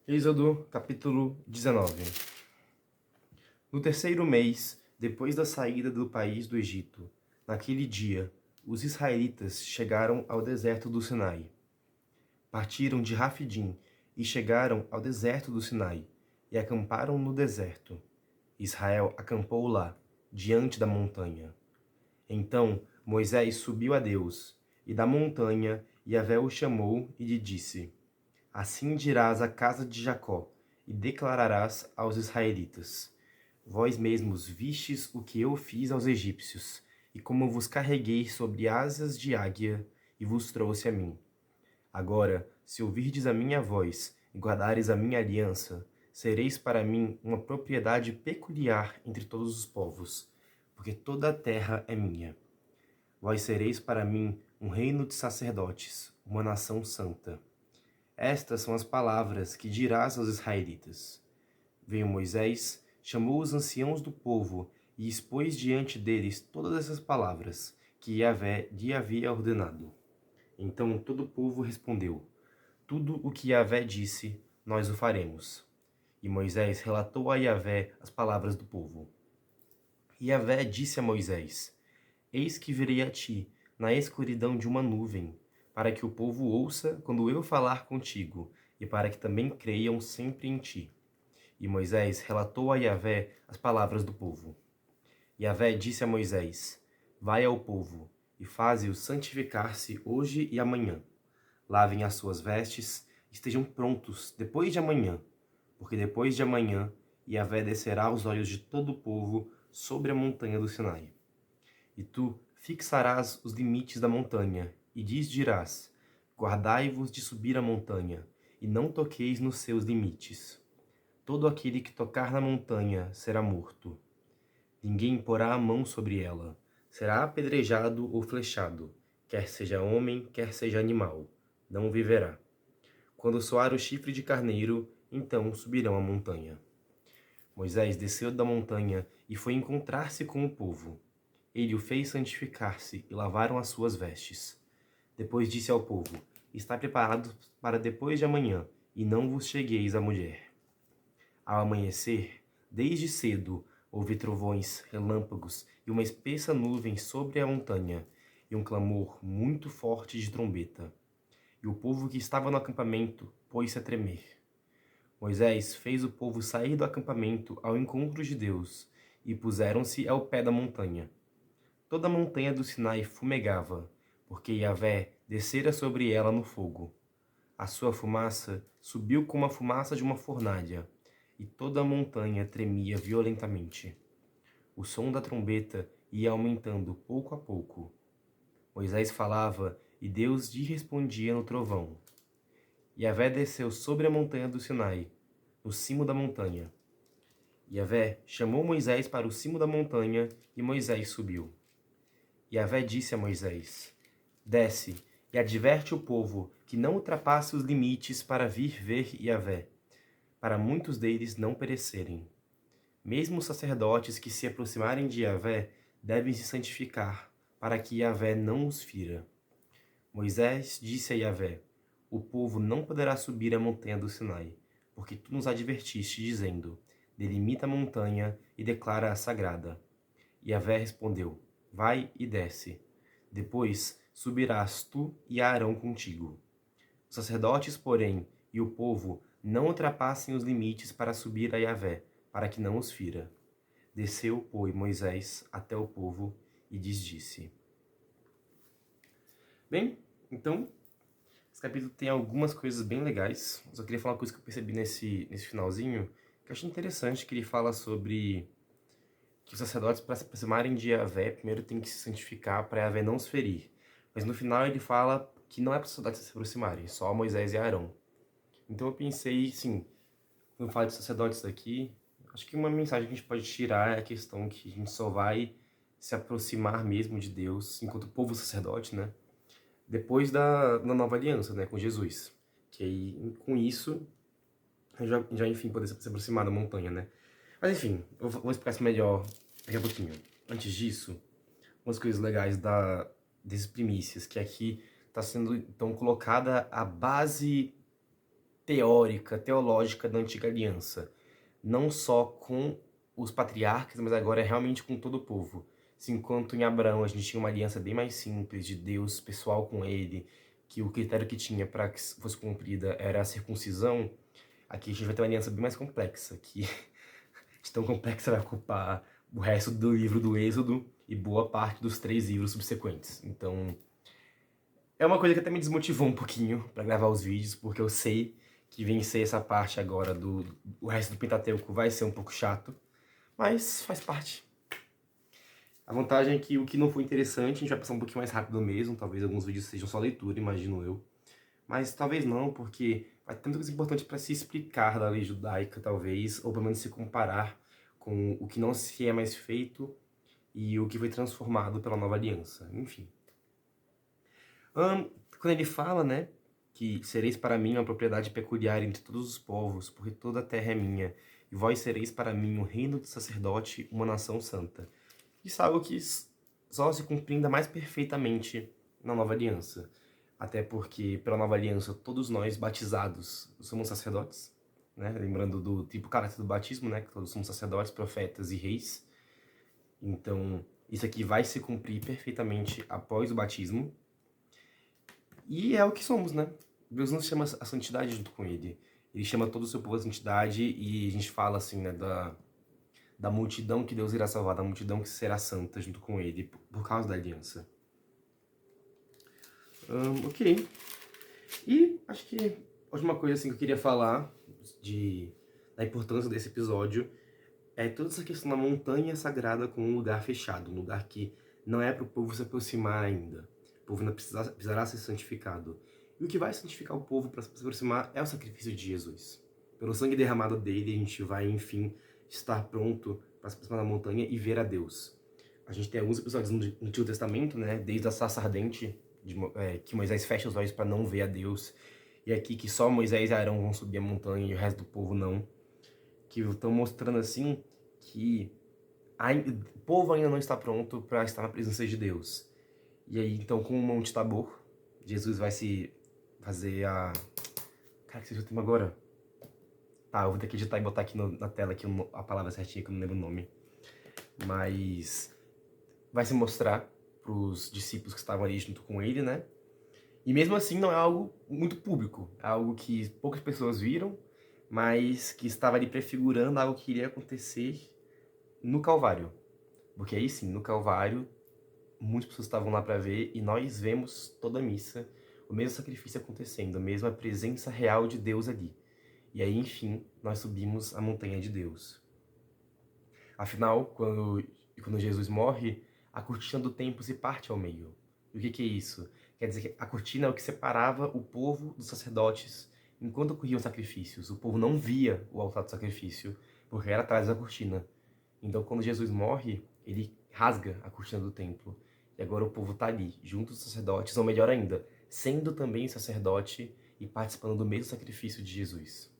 Êxodo, capítulo 19. No terceiro mês, depois da saída do país do Egito, naquele dia, os israelitas chegaram ao deserto do Sinai. Partiram de Rafidim e chegaram ao deserto do Sinai e acamparam no deserto. Israel acampou lá, diante da montanha. Então Moisés subiu a Deus, e da montanha Yahvé o chamou e lhe disse: Assim dirás à casa de Jacó, e declararás aos israelitas: Vós mesmos vistes o que eu fiz aos egípcios, e como vos carreguei sobre asas de águia, e vos trouxe a mim. Agora, se ouvirdes a minha voz, e guardares a minha aliança, sereis para mim uma propriedade peculiar entre todos os povos, porque toda a terra é minha. Vós sereis para mim um reino de sacerdotes, uma nação santa. Estas são as palavras que dirás aos israelitas. Veio Moisés, chamou os anciãos do povo e expôs diante deles todas essas palavras que Yahvé lhe havia ordenado. Então todo o povo respondeu: Tudo o que Yahvé disse, nós o faremos. E Moisés relatou a Yahvé as palavras do povo. E Yahvé disse a Moisés: Eis que virei a ti, na escuridão de uma nuvem, para que o povo ouça quando eu falar contigo, e para que também creiam sempre em ti. E Moisés relatou a Yahvé as palavras do povo. Yahvé disse a Moisés: Vai ao povo, e faze-o santificar-se hoje e amanhã. Lavem as suas vestes, estejam prontos depois de amanhã, porque depois de amanhã Yahvé descerá aos olhos de todo o povo sobre a montanha do Sinai. E tu fixarás os limites da montanha, e dirás: Guardai-vos de subir a montanha, e não toqueis nos seus limites. Todo aquele que tocar na montanha será morto. Ninguém porá a mão sobre ela. Será apedrejado ou flechado, quer seja homem, quer seja animal. Não viverá. Quando soar o chifre de carneiro, então subirão a montanha. Moisés desceu da montanha e foi encontrar-se com o povo. Ele o fez santificar-se e lavaram as suas vestes. Depois disse ao povo: Está preparado para depois de amanhã, e não vos chegueis à mulher. Ao amanhecer, desde cedo, houve trovões, relâmpagos e uma espessa nuvem sobre a montanha, e um clamor muito forte de trombeta. E o povo que estava no acampamento pôs-se a tremer. Moisés fez o povo sair do acampamento ao encontro de Deus, e puseram-se ao pé da montanha. Toda a montanha do Sinai fumegava, porque Yahvé descera sobre ela no fogo. A sua fumaça subiu como a fumaça de uma fornalha, e toda a montanha tremia violentamente. O som da trombeta ia aumentando pouco a pouco. Moisés falava e Deus lhe respondia no trovão. Yahvé desceu sobre a montanha do Sinai, no cimo da montanha. Yahvé chamou Moisés para o cimo da montanha e Moisés subiu. Yahvé disse a Moisés: Desce e adverte o povo que não ultrapasse os limites para vir ver Yahvé, para muitos deles não perecerem. Mesmo os sacerdotes que se aproximarem de Yahvé devem se santificar, para que Yahvé não os fira. Moisés disse a Yahvé: O povo não poderá subir a montanha do Sinai, porque tu nos advertiste, dizendo: Delimita a montanha e declara-a sagrada. Yahvé respondeu: Vai e desce. Depois subirás tu e Arão contigo. Os sacerdotes, porém, e o povo não ultrapassem os limites para subir a Yahvé, para que não os fira. Desceu, pois, Moisés até o povo e lhes disse. Bem, então, esse capítulo tem algumas coisas bem legais. Eu só queria falar uma coisa que eu percebi nesse finalzinho, que eu achei interessante, que ele fala sobre que os sacerdotes, para se aproximarem de Yahvé, primeiro tem que se santificar para Yahvé não os ferir. Mas no final ele fala que não é para os sacerdotes se aproximarem, só Moisés e Arão. Então eu pensei, sim, quando eu falo de sacerdotes aqui, acho que uma mensagem que a gente pode tirar é a questão que a gente só vai se aproximar mesmo de Deus, enquanto povo sacerdote, né? Depois da nova aliança, né, com Jesus. Que aí, com isso, enfim, poder se aproximar da montanha, né? Mas enfim, eu vou explicar isso melhor daqui a pouquinho. Antes disso, umas coisas legais desses primícias, que aqui está sendo então colocada a base teórica, teológica da Antiga Aliança. Não só com os patriarcas, mas agora é realmente com todo o povo. Se enquanto em Abraão a gente tinha uma aliança bem mais simples, de Deus pessoal com ele, que o critério que tinha para que fosse cumprida era a circuncisão, aqui a gente vai ter uma aliança bem mais complexa, que de tão complexa vai ocupar o resto do livro do Êxodo e boa parte dos 3 livros subsequentes. Então, é uma coisa que até me desmotivou um pouquinho para gravar os vídeos, porque eu sei que vencer essa parte agora o resto do Pentateuco vai ser um pouco chato, mas faz parte. A vantagem é que o que não foi interessante a gente vai passar um pouquinho mais rápido mesmo, talvez alguns vídeos sejam só leitura, imagino eu. Mas talvez não, porque vai ter muita coisa importante para se explicar da lei judaica, talvez, ou pelo menos se comparar com o que não se é mais feito e o que foi transformado pela nova aliança, enfim. Quando ele fala, né, que sereis para mim uma propriedade peculiar entre todos os povos, porque toda a terra é minha, e vós sereis para mim um reino de sacerdote, uma nação santa. Isso é algo que só se cumpre ainda mais perfeitamente na nova aliança. Até porque, pela nova aliança, todos nós batizados somos sacerdotes, né? Lembrando do tipo caráter do batismo, né? Que todos somos sacerdotes, profetas e reis. Então, isso aqui vai se cumprir perfeitamente após o batismo. E é o que somos, né? Deus nos chama a santidade junto com ele. Ele chama todo o seu povo à santidade e a gente fala assim, né, da multidão que Deus irá salvar, da multidão que será santa junto com ele, por causa da aliança. Ok. E acho que a última coisa assim, que eu queria falar da importância desse episódio é toda essa questão da montanha sagrada como um lugar fechado, um lugar que não é para o povo se aproximar ainda. O povo ainda precisará ser santificado. E o que vai santificar o povo para se aproximar é o sacrifício de Jesus. Pelo sangue derramado dele, a gente vai, enfim, estar pronto para se aproximar da montanha e ver a Deus. A gente tem alguns episódios no Antigo Testamento, né? Desde a sarça ardente, que Moisés fecha os olhos para não ver a Deus. E aqui que só Moisés e Arão vão subir a montanha e o resto do povo não. Que estão mostrando assim que o povo ainda não está pronto para estar na presença de Deus. E aí, então, com o Monte Tabor, Jesus vai se fazer a... Cara, que seja o tema agora? Tá, eu vou ter que editar e botar aqui na tela aqui a palavra certinha, que eu não lembro o nome. Mas vai se mostrar para os discípulos que estavam ali junto com ele, né? E mesmo assim não é algo muito público. É algo que poucas pessoas viram, mas que estava ali prefigurando algo que iria acontecer no Calvário. Porque aí sim, no Calvário, muitas pessoas estavam lá para ver e nós vemos toda a missa, o mesmo sacrifício acontecendo, a mesma presença real de Deus ali. E aí, enfim, nós subimos a montanha de Deus. Afinal, quando Jesus morre, a cortina do templo se parte ao meio. E o que é isso? Quer dizer que a cortina é o que separava o povo dos sacerdotes enquanto ocorriam os sacrifícios. O povo não via o altar do sacrifício, porque era atrás da cortina. Então, quando Jesus morre, ele rasga a cortina do templo. E agora o povo está ali, junto dos sacerdotes, ou melhor ainda, sendo também sacerdote e participando do mesmo sacrifício de Jesus.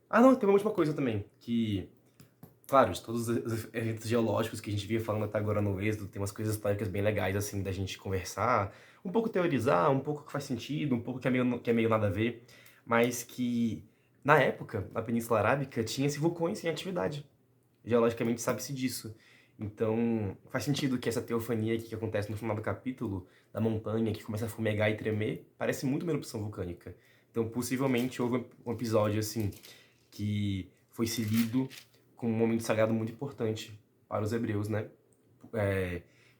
Ah, não, tem uma última coisa também, que, claro, de todos os eventos geológicos que a gente via falando até agora no Êxodo, tem umas coisas históricas bem legais, assim, da gente conversar, um pouco teorizar, um pouco que faz sentido, um pouco que é meio nada a ver, mas que, na época, na Península Arábica, tinha-se vulcões em atividade. Geologicamente sabe-se disso. Então, faz sentido que essa teofania que acontece no final do capítulo, da montanha que começa a fumegar e tremer, parece muito uma erupção vulcânica. Então, possivelmente, houve um episódio, assim, que foi se lido como um momento sagrado muito importante para os hebreus, né?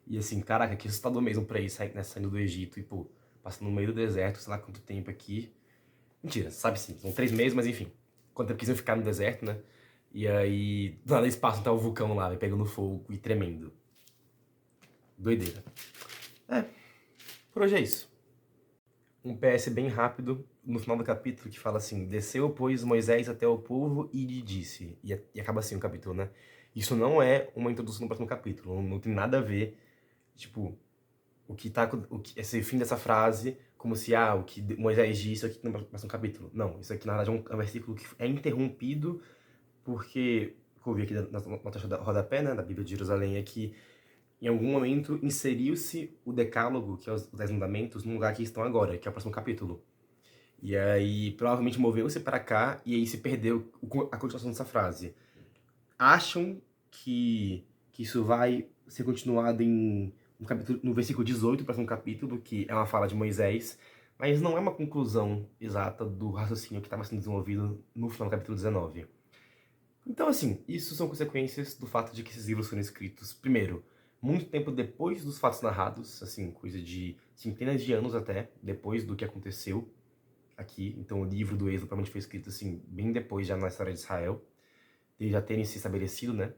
E assim, caraca, que assustador mesmo pra eles saindo do Egito e, pô, passando no meio do deserto, sei lá quanto tempo aqui. Mentira, sabe sim, são 3 meses, mas enfim. Quanto tempo quiseram ficar no deserto, né? E aí, do nada eles passam, tá o vulcão lá, pegando fogo e tremendo. Doideira. Por hoje é isso. Um PS bem rápido no final do capítulo que fala assim: desceu, pois, Moisés até o povo e lhe disse. E acaba assim o capítulo, né? Isso não é uma introdução no próximo capítulo, não tem nada a ver, tipo, esse fim dessa frase, como se, o que Moisés disse aqui no próximo capítulo. Não, isso aqui na verdade é um versículo que é interrompido porque, como eu vi aqui na nota da rodapé, né, da Bíblia de Jerusalém, é que em algum momento inseriu-se o decálogo, que é os 10 mandamentos, no lugar que estão agora, que é o próximo capítulo. E aí, provavelmente moveu-se para cá e aí se perdeu a continuação dessa frase. Acham que isso vai ser continuado no versículo 18, próximo capítulo, que é uma fala de Moisés, mas não é uma conclusão exata do raciocínio que estava sendo desenvolvido no final do capítulo 19. Então, assim, isso são consequências do fato de que esses livros foram escritos, primeiro, muito tempo depois dos fatos narrados, assim, coisa de centenas de anos até, depois do que aconteceu aqui. Então, o livro do Êxodo provavelmente foi escrito, assim, bem depois já na história de Israel, eles já terem se estabelecido, né?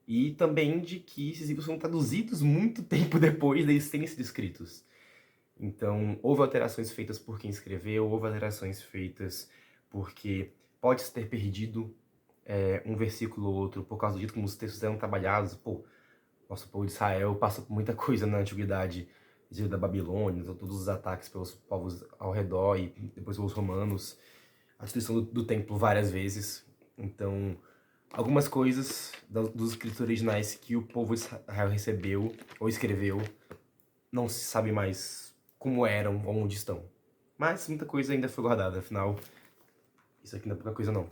E também de que esses livros foram traduzidos muito tempo depois deles terem sido escritos. Então, houve alterações feitas por quem escreveu, houve alterações feitas porque pode-se ter perdido um versículo ou outro por causa do jeito como os textos eram trabalhados. Pô, nosso povo de Israel passa por muita coisa na antiguidade, desde da Babilônia, todos os ataques pelos povos ao redor e depois pelos romanos, a destruição do templo várias vezes. Então, algumas coisas dos escritos originais que o povo de Israel recebeu ou escreveu não se sabe mais como eram ou onde estão. Mas muita coisa ainda foi guardada, afinal, isso aqui não é pouca coisa não.